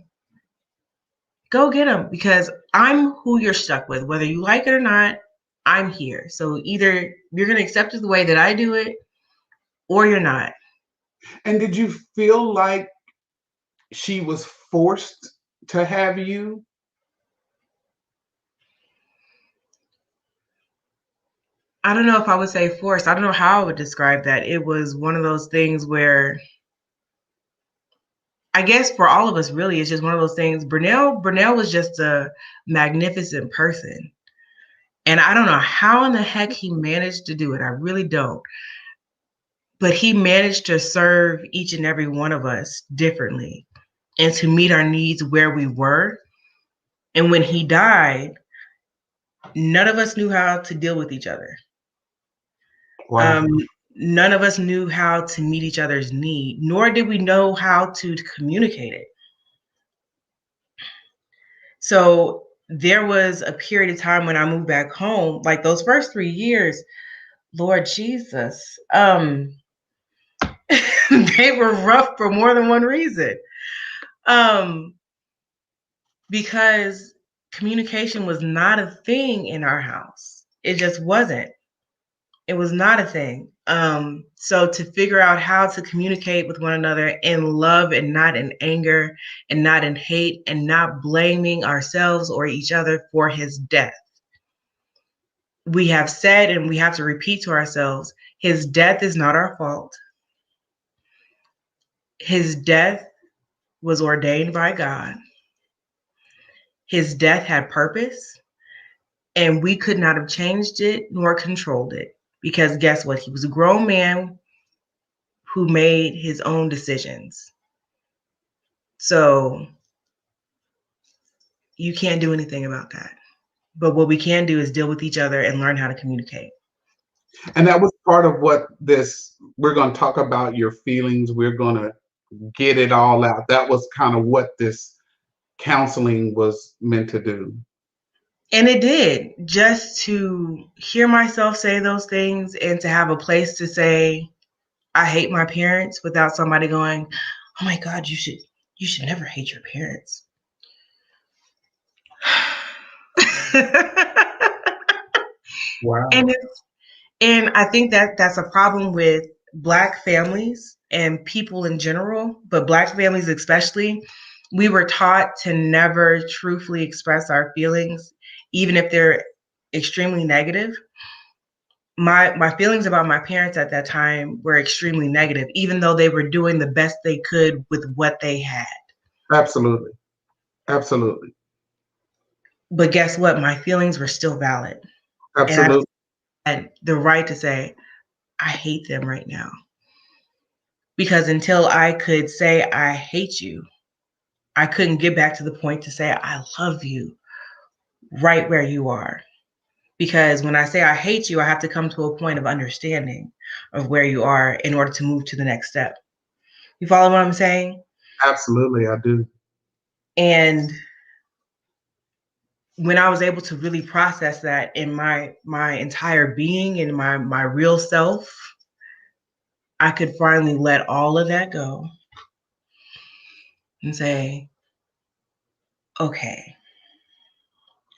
Go get him, because I'm who you're stuck with. Whether you like it or not, I'm here. So either you're going to accept it the way that I do it, or you're not. And did you feel like she was forced to have you? I don't know if I would say forced. I don't know how I would describe that. It was one of those things where, I guess for all of us, really, it's just one of those things. Brunel was just a magnificent person. And I don't know how in the heck he managed to do it. I really don't. But he managed to serve each and every one of us differently and to meet our needs where we were. And when he died, none of us knew how to deal with each other. Wow. None of us knew how to meet each other's need, nor did we know how to communicate it. So there was a period of time when I moved back home, like those first 3 years, Lord Jesus, they were rough for more than one reason. Because communication was not a thing in our house. It just wasn't. It was not a thing. So to figure out how to communicate with one another in love and not in anger and not in hate and not blaming ourselves or each other for his death. We have said, and we have to repeat to ourselves, his death is not our fault. His death was ordained by God. His death had purpose, and we could not have changed it nor controlled it. Because guess what? He was a grown man who made his own decisions. So you can't do anything about that. But what we can do is deal with each other and learn how to communicate. And that was part of what we're going to talk about your feelings. We're going to get it all out. That was kind of what this counseling was meant to do. And it did, just to hear myself say those things and to have a place to say, I hate my parents without somebody going, oh my God, you should never hate your parents. Wow. And I think that that's a problem with Black families and people in general, but Black families especially. We were taught to never truthfully express our feelings, even if they're extremely negative. My feelings about my parents at that time were extremely negative, even though they were doing the best they could with what they had. Absolutely. Absolutely. But guess what? My feelings were still valid. Absolutely. And I had the right to say, I hate them right now. Because until I could say, I hate you, I couldn't get back to the point to say, I love you right where you are. Because when I say I hate you, I have to come to a point of understanding of where you are in order to move to the next step. You follow what I'm saying? Absolutely, I do. And when I was able to really process that in my entire being and my real self, I could finally let all of that go and say, okay,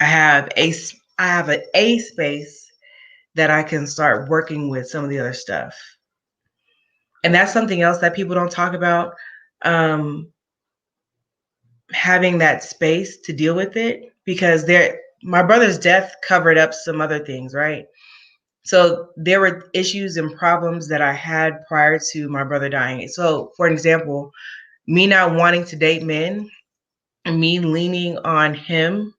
I have an A space that I can start working with some of the other stuff. And that's something else that people don't talk about. Having that space to deal with it, because my brother's death covered up some other things, right? So there were issues and problems that I had prior to my brother dying. So for example, me not wanting to date men and me leaning on him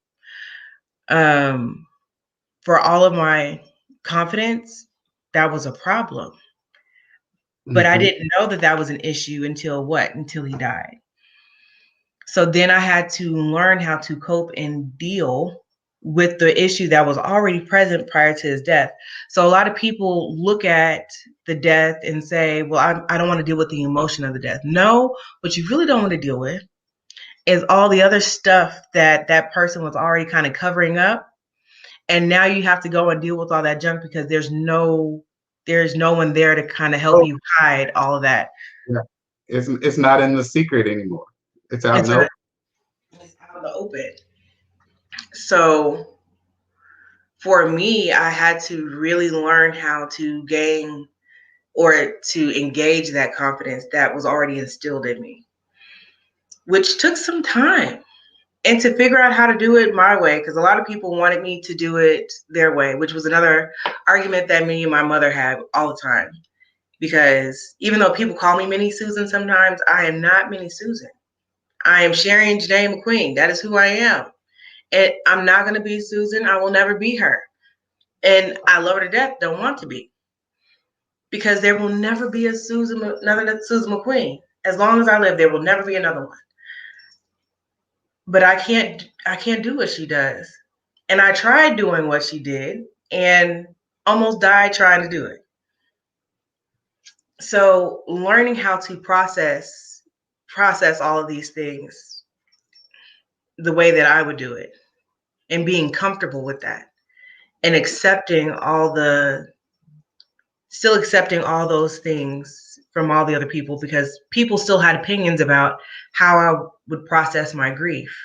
for all of my confidence, that was a problem. But I didn't know that that was an issue until he died. So then I had to learn how to cope and deal with the issue that was already present prior to his death. So a lot of people look at the death and say, well, I don't want to deal with the emotion of the death. No, what you really don't want to deal with is all the other stuff that that person was already kind of covering up. And now you have to go and deal with all that junk because there's no one there to kind of help you hide all of that. Yeah. It's not in the secret anymore. It's out It's in the out in the open. So for me, I had to really learn how to gain or to engage that confidence that was already instilled in me, which took some time. And to figure out how to do it my way, because a lot of people wanted me to do it their way, which was another argument that me and my mother had all the time. Because even though people call me Mini Susan sometimes, I am not Mini Susan. I am Sherry Janae McQueen. That is who I am. And I'm not going to be Susan. I will never be her. And I love her to death, don't want to be. Because there will never be another Susan McQueen. As long as I live, there will never be another one. But I can't do what she does. And I tried doing what she did and almost died trying to do it. So learning how to process all of these things the way that I would do it and being comfortable with that and still accepting all those things from all the other people, because people still had opinions about how I would process my grief.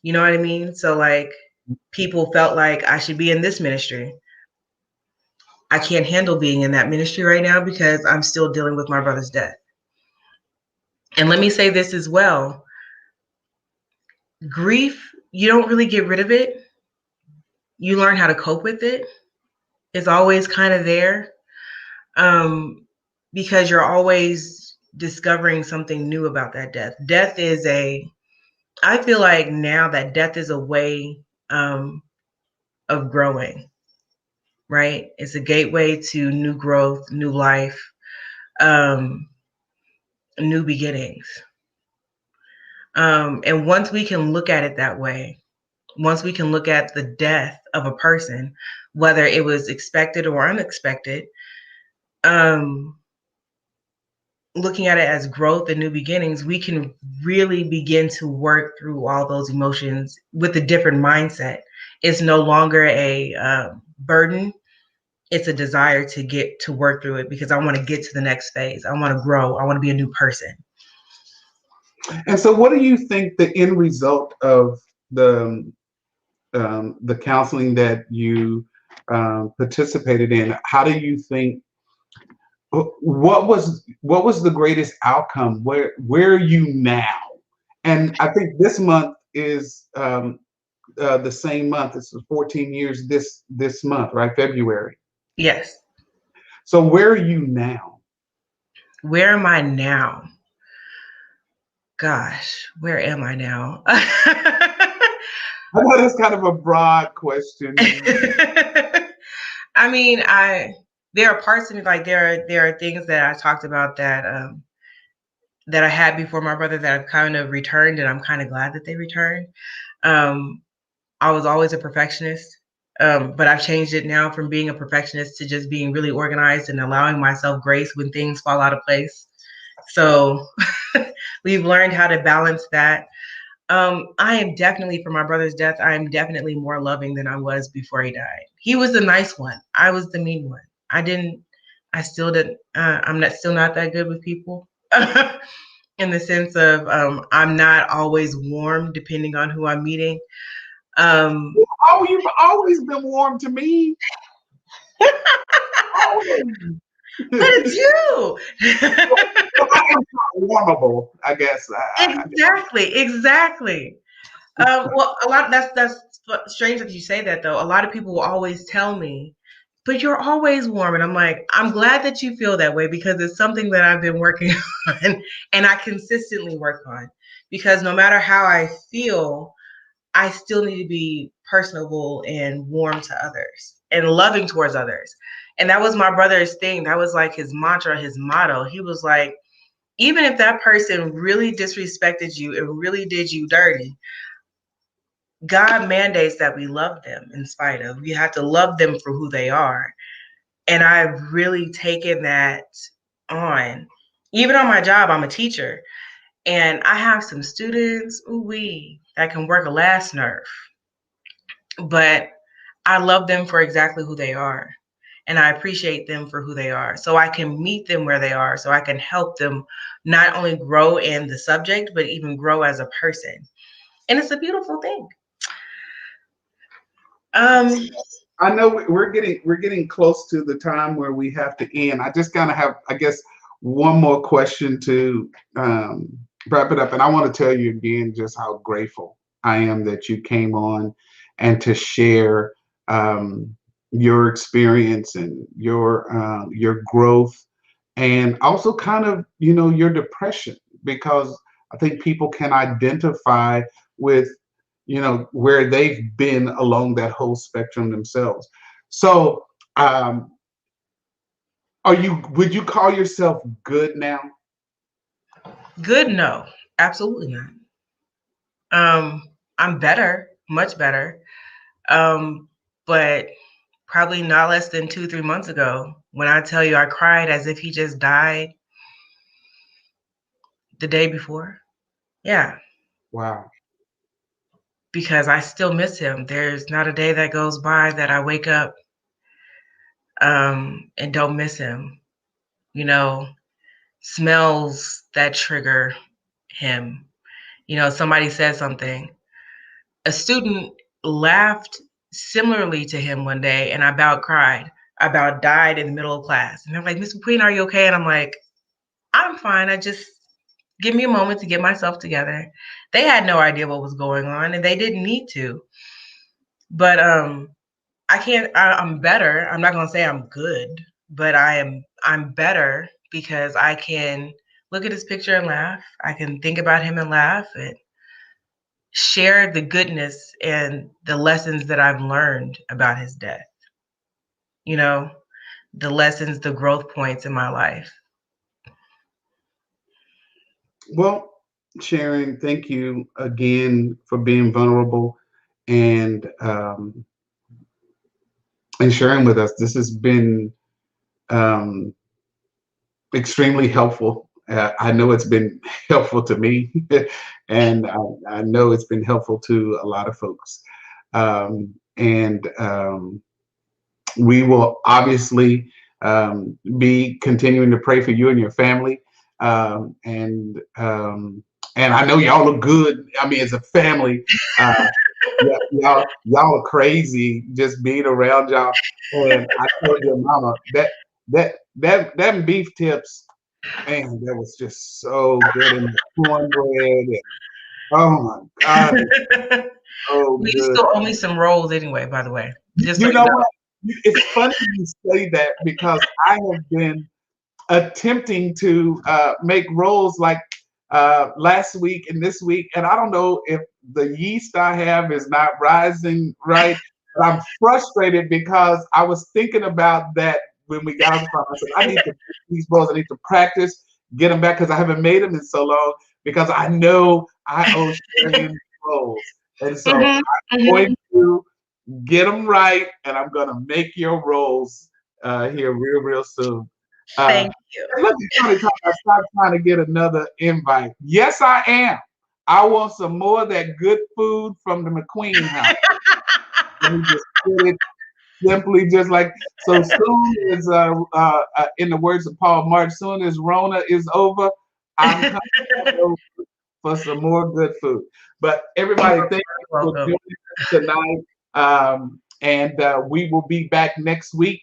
You know what I mean? So like people felt like I should be in this ministry. I can't handle being in that ministry right now because I'm still dealing with my brother's death. And let me say this as well. Grief, you don't really get rid of it. You learn how to cope with it. It's always kind of there. Because you're always discovering something new about that death. I feel like now that death is a way of growing, right? It's a gateway to new growth, new life, new beginnings. And once we can look at it that way, once we can look at the death of a person, whether it was expected or unexpected, looking at it as growth and new beginnings, we can really begin to work through all those emotions with a different mindset. It's no longer a burden. It's a desire to get to work through it because I want to get to the next phase. I want to grow. I want to be a new person. And so, what do you think the end result of the counseling that you participated in? How do you think? What was the greatest outcome? Where are you now? And I think this month is the same month. It's 14 years this month, right? February. Yes. So where are you now? Where am I now? Gosh, where am I now? I know that's kind of a broad question. I mean, there are parts of me, like there are things that I talked about that that I had before my brother that I've kind of returned, and I'm kind of glad that they returned. I was always a perfectionist, but I've changed it now from being a perfectionist to just being really organized and allowing myself grace when things fall out of place. So we've learned how to balance that. I am definitely, for my brother's death, I am definitely more loving than I was before he died. He was the nice one. I was the mean one. I still didn't, still not that good with people in the sense of I'm not always warm depending on who I'm meeting. Oh, you've always been warm to me. But it's you. I am warmable, I guess. Exactly. Well, a lot that's strange that you say that though. A lot of people will always tell me, but you're always warm. And I'm like, I'm glad that you feel that way because it's something that I've been working on and I consistently work on. Because no matter how I feel, I still need to be personable and warm to others and loving towards others. And that was my brother's thing. That was like his mantra, his motto. He was like, even if that person really disrespected you and really did you dirty, God mandates that we love them in spite of. We have to love them for who they are. And I've really taken that on. Even on my job, I'm a teacher. And I have some students, that can work a last nerve. But I love them for exactly who they are. And I appreciate them for who they are. So I can meet them where they are. So I can help them not only grow in the subject, but even grow as a person. And it's a beautiful thing. I know we're getting close to the time where we have to end. I just kind of have, I guess, one more question to wrap it up. And I want to tell you again just how grateful I am that you came on and to share your experience and your growth, and also kind of your depression, because I think people can identify with where they've been along that whole spectrum themselves. So would you call yourself good now? Good? No, absolutely not. I'm better, much better. But probably not less than 2-3 months ago, when I tell you I cried as if he just died the day before. Yeah. Wow. Because I still miss him. There's not a day that goes by that I wake up and don't miss him. Smells that trigger him. Somebody said something. A student laughed similarly to him one day, and I about cried. I about died in the middle of class. And they're like, Miss McQueen, are you okay? And I'm like, I'm fine. I just give me a moment to get myself together. They had no idea what was going on, and they didn't need to. But I'm better. I'm not gonna say I'm good, but I'm better because I can look at his picture and laugh. I can think about him and laugh and share the goodness and the lessons that I've learned about his death. The lessons, the growth points in my life. Well, Sharon, thank you again for being vulnerable and sharing with us. This has been um, extremely helpful. I know it's been helpful to me, and I know it's been helpful to a lot of folks. And we will obviously be continuing to pray for you and your family. And I know y'all look good. I mean, as a family, yeah, y'all are crazy just being around y'all. And I told your mama that beef tips, man, that was just so good, and the cornbread. And, oh my God, it's so We good. still owe me some rolls anyway, by the way. Just so You you know know. what? It's funny you say that because I have been attempting to make rolls like last week and this week, and I don't know if the yeast I have is not rising right. But I'm frustrated because I was thinking about that when we got on the phone. I said, I need to make these rolls. I need to practice, get them back because I haven't made them in so long because I know I owe Sharon rolls. And so Mhm, I'm mhm. going to get them right, and I'm going to make your rolls here real soon. Thank you. Look at Tony talking about stop trying to get another invite. Yes, I am. I want some more of that good food from the McQueen house. Let me just put it simply just like so. Soon as in the words of Paul March, soon as Rona is over, I'm coming back over for some more good food. But everybody, thank you for Welcome. joining us tonight. And we will be back next week.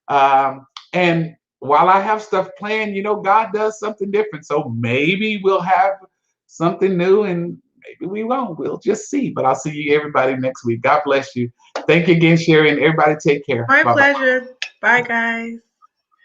And while I have stuff planned, God does something different. So maybe we'll have something new and maybe we won't. We'll just see. But I'll see you everybody next week. God bless you. Thank you again, Sherry, and everybody take care. My Bye-bye. pleasure. Bye, guys.